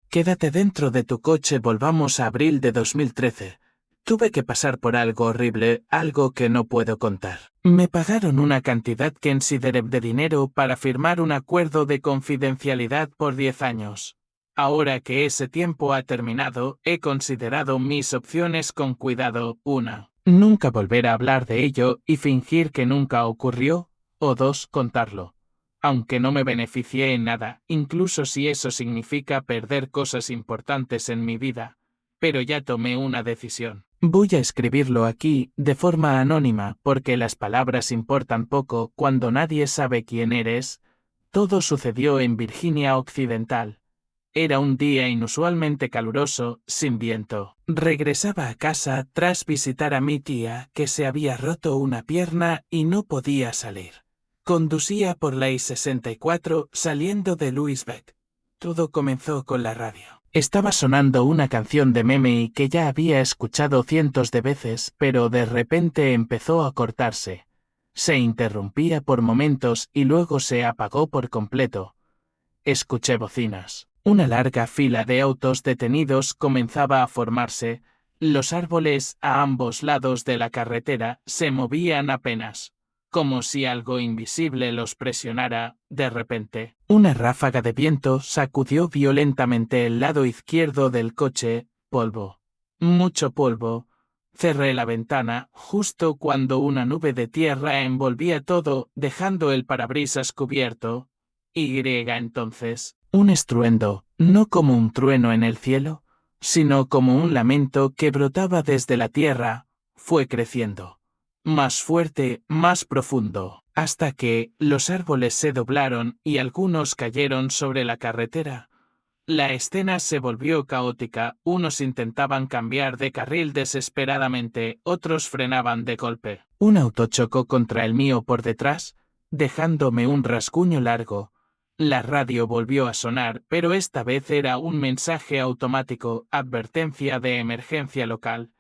Quédate dentro de tu coche. Volvamos a abril de 2013. Tuve que pasar por algo horrible, algo que no puedo contar. Me pagaron una cantidad considerable de dinero para firmar un acuerdo de confidencialidad por 10 años. Ahora que ese tiempo ha terminado, he considerado mis opciones con cuidado. 1. Nunca volver a hablar de ello y fingir que nunca ocurrió. O 2. Contarlo. Aunque no me beneficié en nada, incluso si eso significa perder cosas importantes en mi vida. Pero ya tomé una decisión. Voy a escribirlo aquí, de forma anónima, porque las palabras importan poco cuando nadie sabe quién eres. Todo sucedió en Virginia Occidental. Era un día inusualmente caluroso, sin viento. Regresaba a casa tras visitar a mi tía, que se había roto una pierna y no podía salir. Conducía por la I-64, saliendo de Louisville. Todo comenzó con la radio. Estaba sonando una canción de Meme que ya había escuchado cientos de veces, pero de repente empezó a cortarse. Se interrumpía por momentos y luego se apagó por completo. Escuché bocinas. Una larga fila de autos detenidos comenzaba a formarse. Los árboles a ambos lados de la carretera se movían apenas. Como si algo invisible los presionara. De repente, una ráfaga de viento sacudió violentamente el lado izquierdo del coche. Polvo. Mucho polvo. Cerré la ventana justo cuando una nube de tierra envolvía todo, dejando el parabrisas cubierto. Entonces, un estruendo, no como un trueno en el cielo, sino como un lamento que brotaba desde la tierra, fue creciendo. Más fuerte, más profundo, hasta que los árboles se doblaron y algunos cayeron sobre la carretera. La escena se volvió caótica, unos intentaban cambiar de carril desesperadamente, otros frenaban de golpe. Un auto chocó contra el mío por detrás, dejándome un rasguño largo. La radio volvió a sonar, pero esta vez era un mensaje automático, advertencia de emergencia local.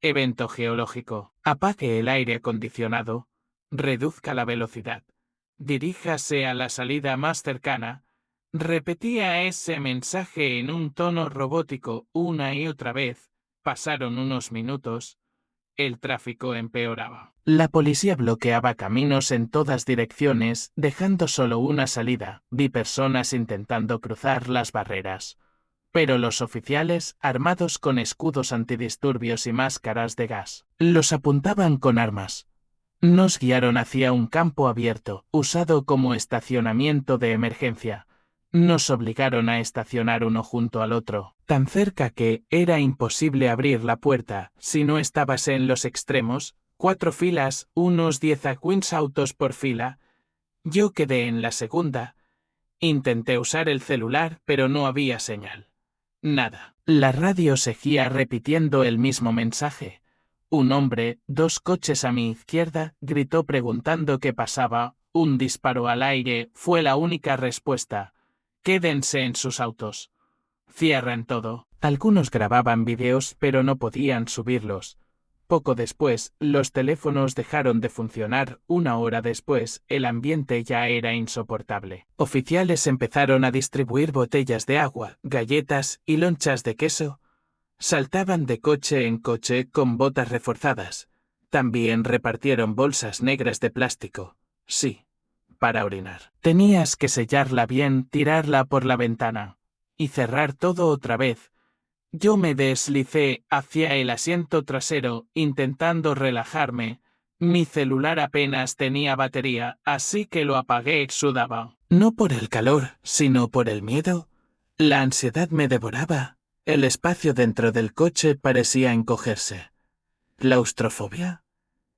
Evento geológico. Apague el aire acondicionado. Reduzca la velocidad. Diríjase a la salida más cercana. Repetía ese mensaje en un tono robótico una y otra vez. Pasaron unos minutos. El tráfico empeoraba. La policía bloqueaba caminos en todas direcciones, dejando solo una salida. Vi personas intentando cruzar las barreras. Pero los oficiales, armados con escudos antidisturbios y máscaras de gas, los apuntaban con armas. Nos guiaron hacia un campo abierto, usado como estacionamiento de emergencia. Nos obligaron a estacionar uno junto al otro, tan cerca que era imposible abrir la puerta si no estabas en los extremos. 4 filas, unos 10 a 15 autos por fila. Yo quedé en la segunda. Intenté usar el celular, pero no había señal. Nada. La radio seguía repitiendo el mismo mensaje. Un hombre, 2 coches a mi izquierda, gritó preguntando qué pasaba. Un disparo al aire fue la única respuesta. Quédense en sus autos. Cierren todo. Algunos grababan videos, pero no podían subirlos. Poco después, los teléfonos dejaron de funcionar. 1 hora después, el ambiente ya era insoportable. Oficiales empezaron a distribuir botellas de agua, galletas y lonchas de queso. Saltaban de coche en coche con botas reforzadas. También repartieron bolsas negras de plástico. Sí, para orinar. Tenías que sellarla bien, tirarla por la ventana. Y cerrar todo otra vez. Yo me deslicé hacia el asiento trasero, intentando relajarme. Mi celular apenas tenía batería, así que lo apagué y sudaba. No por el calor, sino por el miedo. La ansiedad me devoraba. El espacio dentro del coche parecía encogerse. ¿Claustrofobia?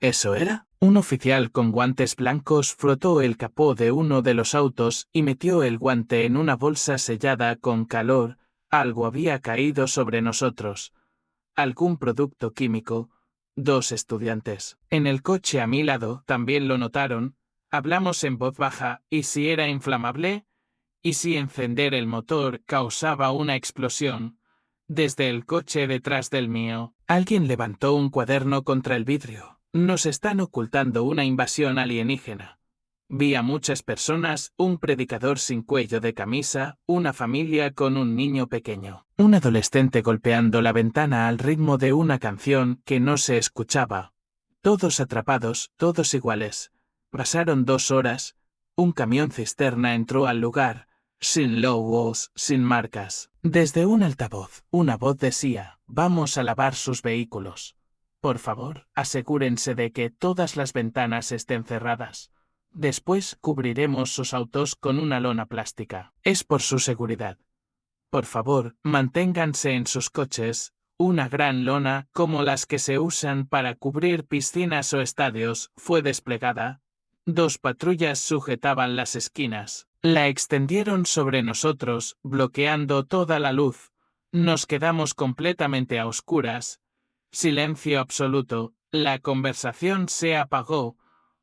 ¿Eso era? Un oficial con guantes blancos frotó el capó de uno de los autos y metió el guante en una bolsa sellada con calor. Algo había caído sobre nosotros. Algún producto químico. 2 estudiantes. En el coche a mi lado también lo notaron. Hablamos en voz baja. ¿Y si era inflamable? ¿Y si encender el motor causaba una explosión? Desde el coche detrás del mío, alguien levantó un cuaderno contra el vidrio. Nos están ocultando una invasión alienígena. Vi a muchas personas, un predicador sin cuello de camisa, una familia con un niño pequeño, un adolescente golpeando la ventana al ritmo de una canción que no se escuchaba. Todos atrapados, todos iguales. Pasaron 2 horas. Un camión cisterna entró al lugar, sin logos, sin marcas. Desde un altavoz, una voz decía: «Vamos a lavar sus vehículos. Por favor, asegúrense de que todas las ventanas estén cerradas. Después cubriremos sus autos con una lona plástica. Es por su seguridad. Por favor, manténganse en sus coches». Una gran lona, como las que se usan para cubrir piscinas o estadios, fue desplegada. 2 patrullas sujetaban las esquinas. La extendieron sobre nosotros, bloqueando toda la luz. Nos quedamos completamente a oscuras. Silencio absoluto. La conversación se apagó.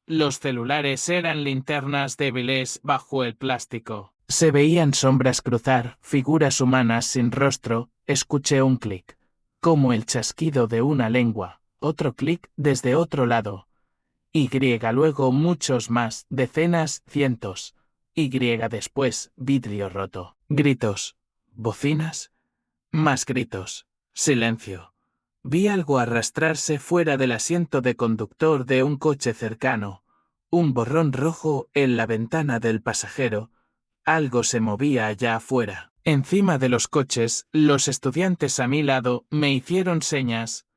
Los celulares eran linternas débiles bajo el plástico. Se veían sombras cruzar, figuras humanas sin rostro. Escuché un clic. Como el chasquido de una lengua. Otro clic desde otro lado. Y luego muchos más, decenas, cientos. Y después, vidrio roto. Gritos. Bocinas. Más gritos. Silencio. Vi algo arrastrarse fuera del asiento de conductor de un coche cercano. Un borrón rojo en la ventana del pasajero. Algo se movía allá afuera. Encima de los coches, los estudiantes a mi lado me hicieron señas.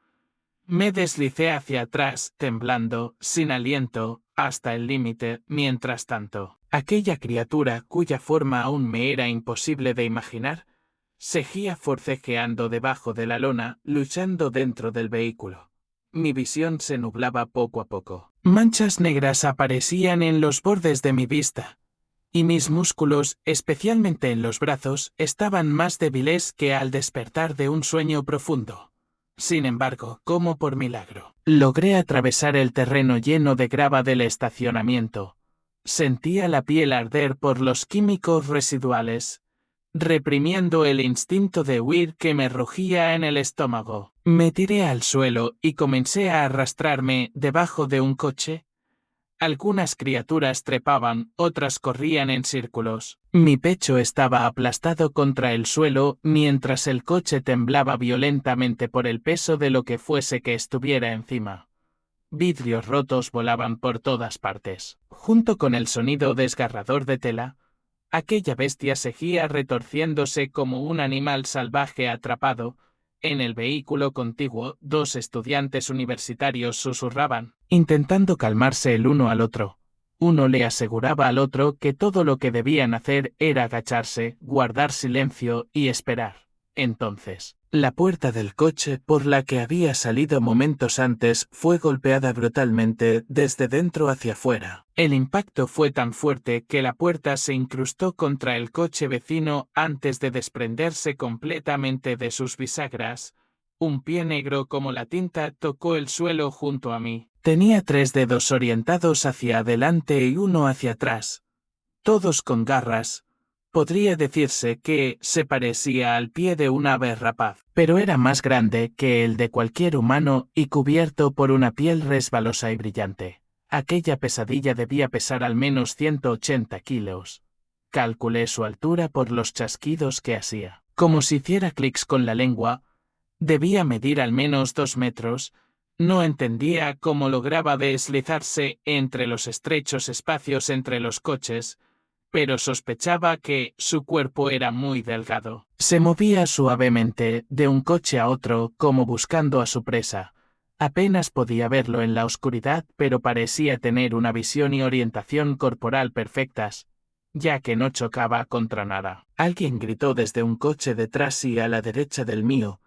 Me deslicé hacia atrás, temblando, sin aliento, hasta el límite. Mientras tanto, aquella criatura, cuya forma aún me era imposible de imaginar, seguía forcejeando debajo de la lona, luchando dentro del vehículo. Mi visión se nublaba poco a poco. Manchas negras aparecían en los bordes de mi vista. Y mis músculos, especialmente en los brazos, estaban más débiles que al despertar de un sueño profundo. Sin embargo, como por milagro, logré atravesar el terreno lleno de grava del estacionamiento. Sentía la piel arder por los químicos residuales, reprimiendo el instinto de huir que me rugía en el estómago. Me tiré al suelo y comencé a arrastrarme debajo de un coche. Algunas criaturas trepaban, otras corrían en círculos. Mi pecho estaba aplastado contra el suelo mientras el coche temblaba violentamente por el peso de lo que fuese que estuviera encima. Vidrios rotos volaban por todas partes. Junto con el sonido desgarrador de tela, aquella bestia seguía retorciéndose como un animal salvaje atrapado. En el vehículo contiguo, 2 estudiantes universitarios susurraban, intentando calmarse el uno al otro. Uno le aseguraba al otro que todo lo que debían hacer era agacharse, guardar silencio y esperar. Entonces, la puerta del coche por la que había salido momentos antes fue golpeada brutalmente desde dentro hacia afuera. El impacto fue tan fuerte que la puerta se incrustó contra el coche vecino antes de desprenderse completamente de sus bisagras. Un pie negro como la tinta tocó el suelo junto a mí. Tenía 3 dedos orientados hacia adelante y uno hacia atrás. Todos con garras. Podría decirse que se parecía al pie de un ave rapaz, pero era más grande que el de cualquier humano y cubierto por una piel resbalosa y brillante. Aquella pesadilla debía pesar al menos 180 kilos. Calculé su altura por los chasquidos que hacía. Como si hiciera clics con la lengua. Debía medir al menos 2 metros. No entendía cómo lograba deslizarse entre los estrechos espacios entre los coches, pero sospechaba que su cuerpo era muy delgado. Se movía suavemente de un coche a otro como buscando a su presa. Apenas podía verlo en la oscuridad, pero parecía tener una visión y orientación corporal perfectas, ya que no chocaba contra nada. Alguien gritó desde un coche detrás y a la derecha del mío,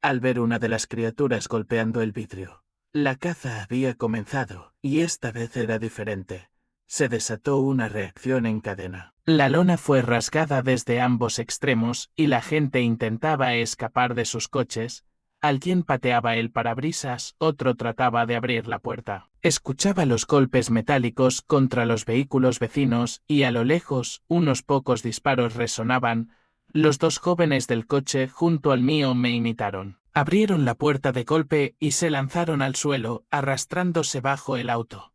al ver una de las criaturas golpeando el vidrio. La caza había comenzado, y esta vez era diferente. Se desató una reacción en cadena. La lona fue rasgada desde ambos extremos y la gente intentaba escapar de sus coches. Alguien pateaba el parabrisas, otro trataba de abrir la puerta. Escuchaba los golpes metálicos contra los vehículos vecinos y a lo lejos unos pocos disparos resonaban. Los 2 jóvenes del coche junto al mío me imitaron. Abrieron la puerta de golpe y se lanzaron al suelo, arrastrándose bajo el auto.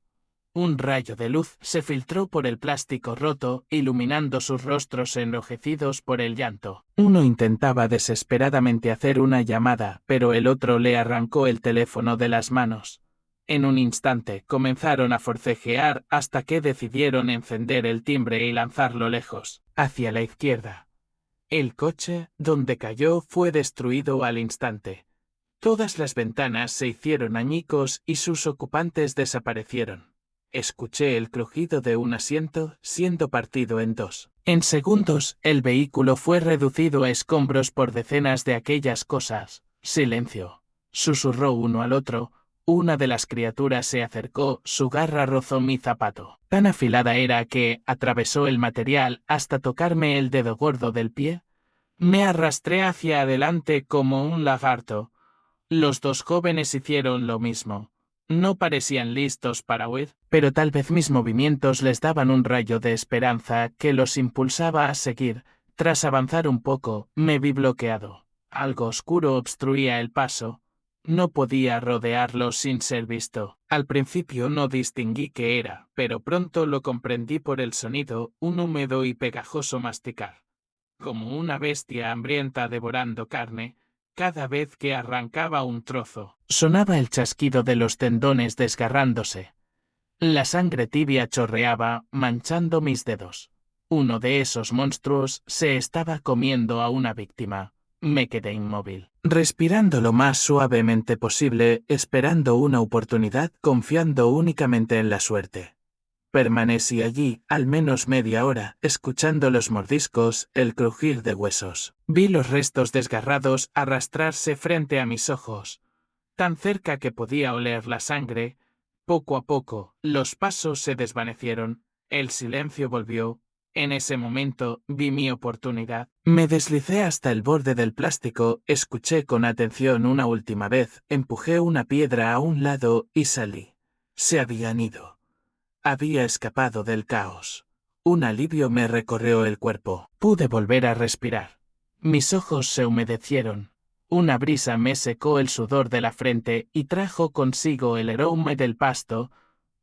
Un rayo de luz se filtró por el plástico roto, iluminando sus rostros enrojecidos por el llanto. Uno intentaba desesperadamente hacer una llamada, pero el otro le arrancó el teléfono de las manos. En un instante comenzaron a forcejear hasta que decidieron encender el timbre y lanzarlo lejos, hacia la izquierda. El coche, donde cayó, fue destruido al instante. Todas las ventanas se hicieron añicos y sus ocupantes desaparecieron. Escuché el crujido de un asiento siendo partido en dos. En segundos, el vehículo fue reducido a escombros por decenas de aquellas cosas. Silencio. Susurró uno al otro. Una de las criaturas se acercó, su garra rozó mi zapato. Tan afilada era que atravesó el material hasta tocarme el dedo gordo del pie. Me arrastré hacia adelante como un lagarto. Los dos jóvenes hicieron lo mismo. No parecían listos para huir, pero tal vez mis movimientos les daban un rayo de esperanza que los impulsaba a seguir. Tras avanzar un poco, me vi bloqueado. Algo oscuro obstruía el paso. No podía rodearlo sin ser visto. Al principio no distinguí qué era, pero pronto lo comprendí por el sonido, un húmedo y pegajoso masticar. Como una bestia hambrienta devorando carne, cada vez que arrancaba un trozo, sonaba el chasquido de los tendones desgarrándose. La sangre tibia chorreaba, manchando mis dedos. Uno de esos monstruos se estaba comiendo a una víctima. Me quedé inmóvil, respirando lo más suavemente posible, esperando una oportunidad, confiando únicamente en la suerte. Permanecí allí, al menos media hora, escuchando los mordiscos, el crujir de huesos. Vi los restos desgarrados arrastrarse frente a mis ojos, tan cerca que podía oler la sangre. Poco a poco, los pasos se desvanecieron, el silencio volvió. En ese momento, vi mi oportunidad. Me deslicé hasta el borde del plástico, escuché con atención una última vez, empujé una piedra a un lado y salí. Se habían ido. Había escapado del caos. Un alivio me recorrió el cuerpo. Pude volver a respirar. Mis ojos se humedecieron. Una brisa me secó el sudor de la frente y trajo consigo el aroma del pasto.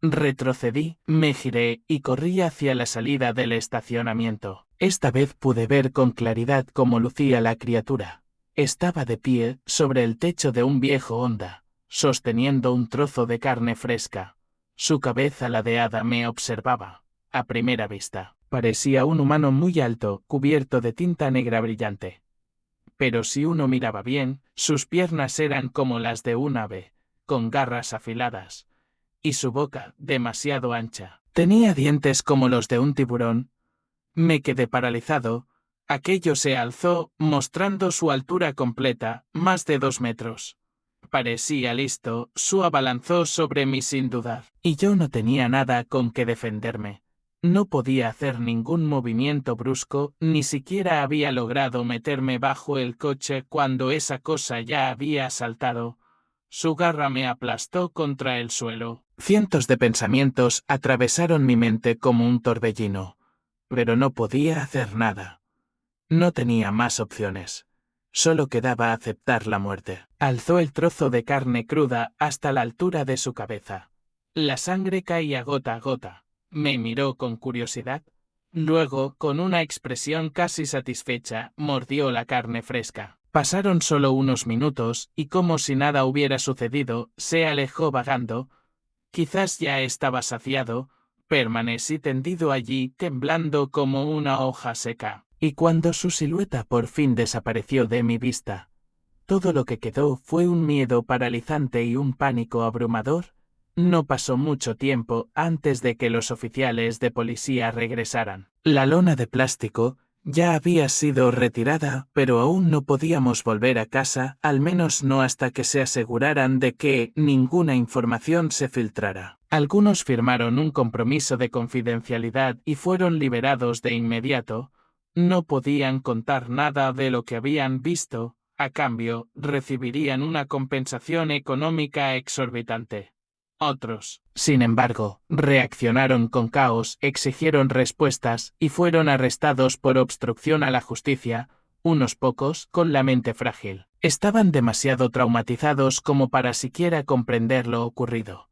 Retrocedí, me giré y corrí hacia la salida del estacionamiento. Esta vez pude ver con claridad cómo lucía la criatura. Estaba de pie sobre el techo de un viejo Honda, sosteniendo un trozo de carne fresca. Su cabeza ladeada me observaba. A primera vista, parecía un humano muy alto, cubierto de tinta negra brillante. Pero si uno miraba bien, sus piernas eran como las de un ave, con garras afiladas, y su boca demasiado ancha. Tenía dientes como los de un tiburón. Me quedé paralizado. Aquello se alzó, mostrando su altura completa, más de 2 metros. Parecía listo, su abalanzó sobre mí sin dudar, y yo no tenía nada con que defenderme. No podía hacer ningún movimiento brusco, ni siquiera había logrado meterme bajo el coche cuando esa cosa ya había saltado. Su garra me aplastó contra el suelo. Cientos de pensamientos atravesaron mi mente como un torbellino, pero no podía hacer nada. No tenía más opciones. Solo quedaba aceptar la muerte. Alzó el trozo de carne cruda hasta la altura de su cabeza. La sangre caía gota a gota. Me miró con curiosidad. Luego, con una expresión casi satisfecha, mordió la carne fresca. Pasaron solo unos minutos, y como si nada hubiera sucedido, se alejó vagando. Quizás ya estaba saciado. Permanecí tendido allí, temblando como una hoja seca. Y cuando su silueta por fin desapareció de mi vista, todo lo que quedó fue un miedo paralizante y un pánico abrumador. No pasó mucho tiempo antes de que los oficiales de policía regresaran. La lona de plástico ya había sido retirada, pero aún no podíamos volver a casa, al menos no hasta que se aseguraran de que ninguna información se filtrara. Algunos firmaron un compromiso de confidencialidad y fueron liberados de inmediato. No podían contar nada de lo que habían visto, a cambio, recibirían una compensación económica exorbitante. Otros, sin embargo, reaccionaron con caos, exigieron respuestas y fueron arrestados por obstrucción a la justicia. Unos pocos, con la mente frágil, estaban demasiado traumatizados como para siquiera comprender lo ocurrido.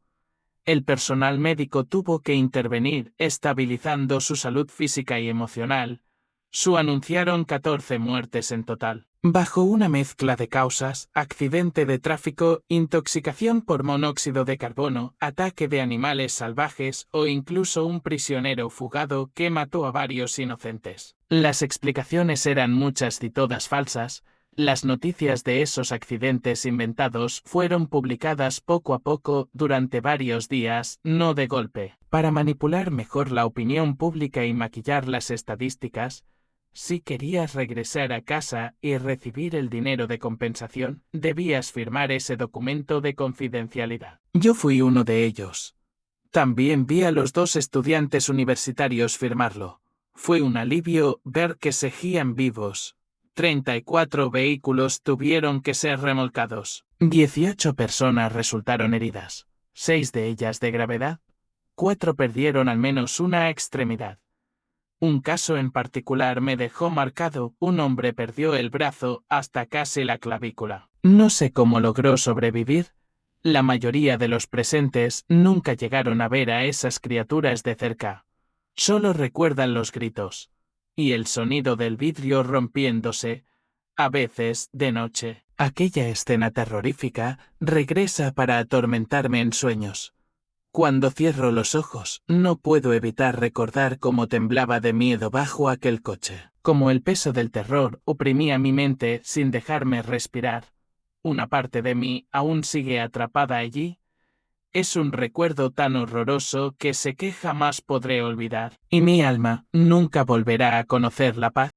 El personal médico tuvo que intervenir, estabilizando su salud física y emocional. Anunciaron 14 muertes en total. Bajo una mezcla de causas: accidente de tráfico, intoxicación por monóxido de carbono, ataque de animales salvajes o incluso un prisionero fugado que mató a varios inocentes. Las explicaciones eran muchas y todas falsas. Las noticias de esos accidentes inventados fueron publicadas poco a poco durante varios días, no de golpe. Para manipular mejor la opinión pública y maquillar las estadísticas, si querías regresar a casa y recibir el dinero de compensación, debías firmar ese documento de confidencialidad. Yo fui uno de ellos. También vi a los 2 estudiantes universitarios firmarlo. Fue un alivio ver que seguían vivos. 34 vehículos tuvieron que ser remolcados. 18 personas resultaron heridas. 6 de ellas de gravedad. 4 perdieron al menos una extremidad. Un caso en particular me dejó marcado: un hombre perdió el brazo hasta casi la clavícula. No sé cómo logró sobrevivir. La mayoría de los presentes nunca llegaron a ver a esas criaturas de cerca. Solo recuerdan los gritos y el sonido del vidrio rompiéndose, a veces de noche. Aquella escena terrorífica regresa para atormentarme en sueños. Cuando cierro los ojos, no puedo evitar recordar cómo temblaba de miedo bajo aquel coche. Como el peso del terror oprimía mi mente sin dejarme respirar. Una parte de mí aún sigue atrapada allí. Es un recuerdo tan horroroso que sé que jamás podré olvidar, y mi alma nunca volverá a conocer la paz.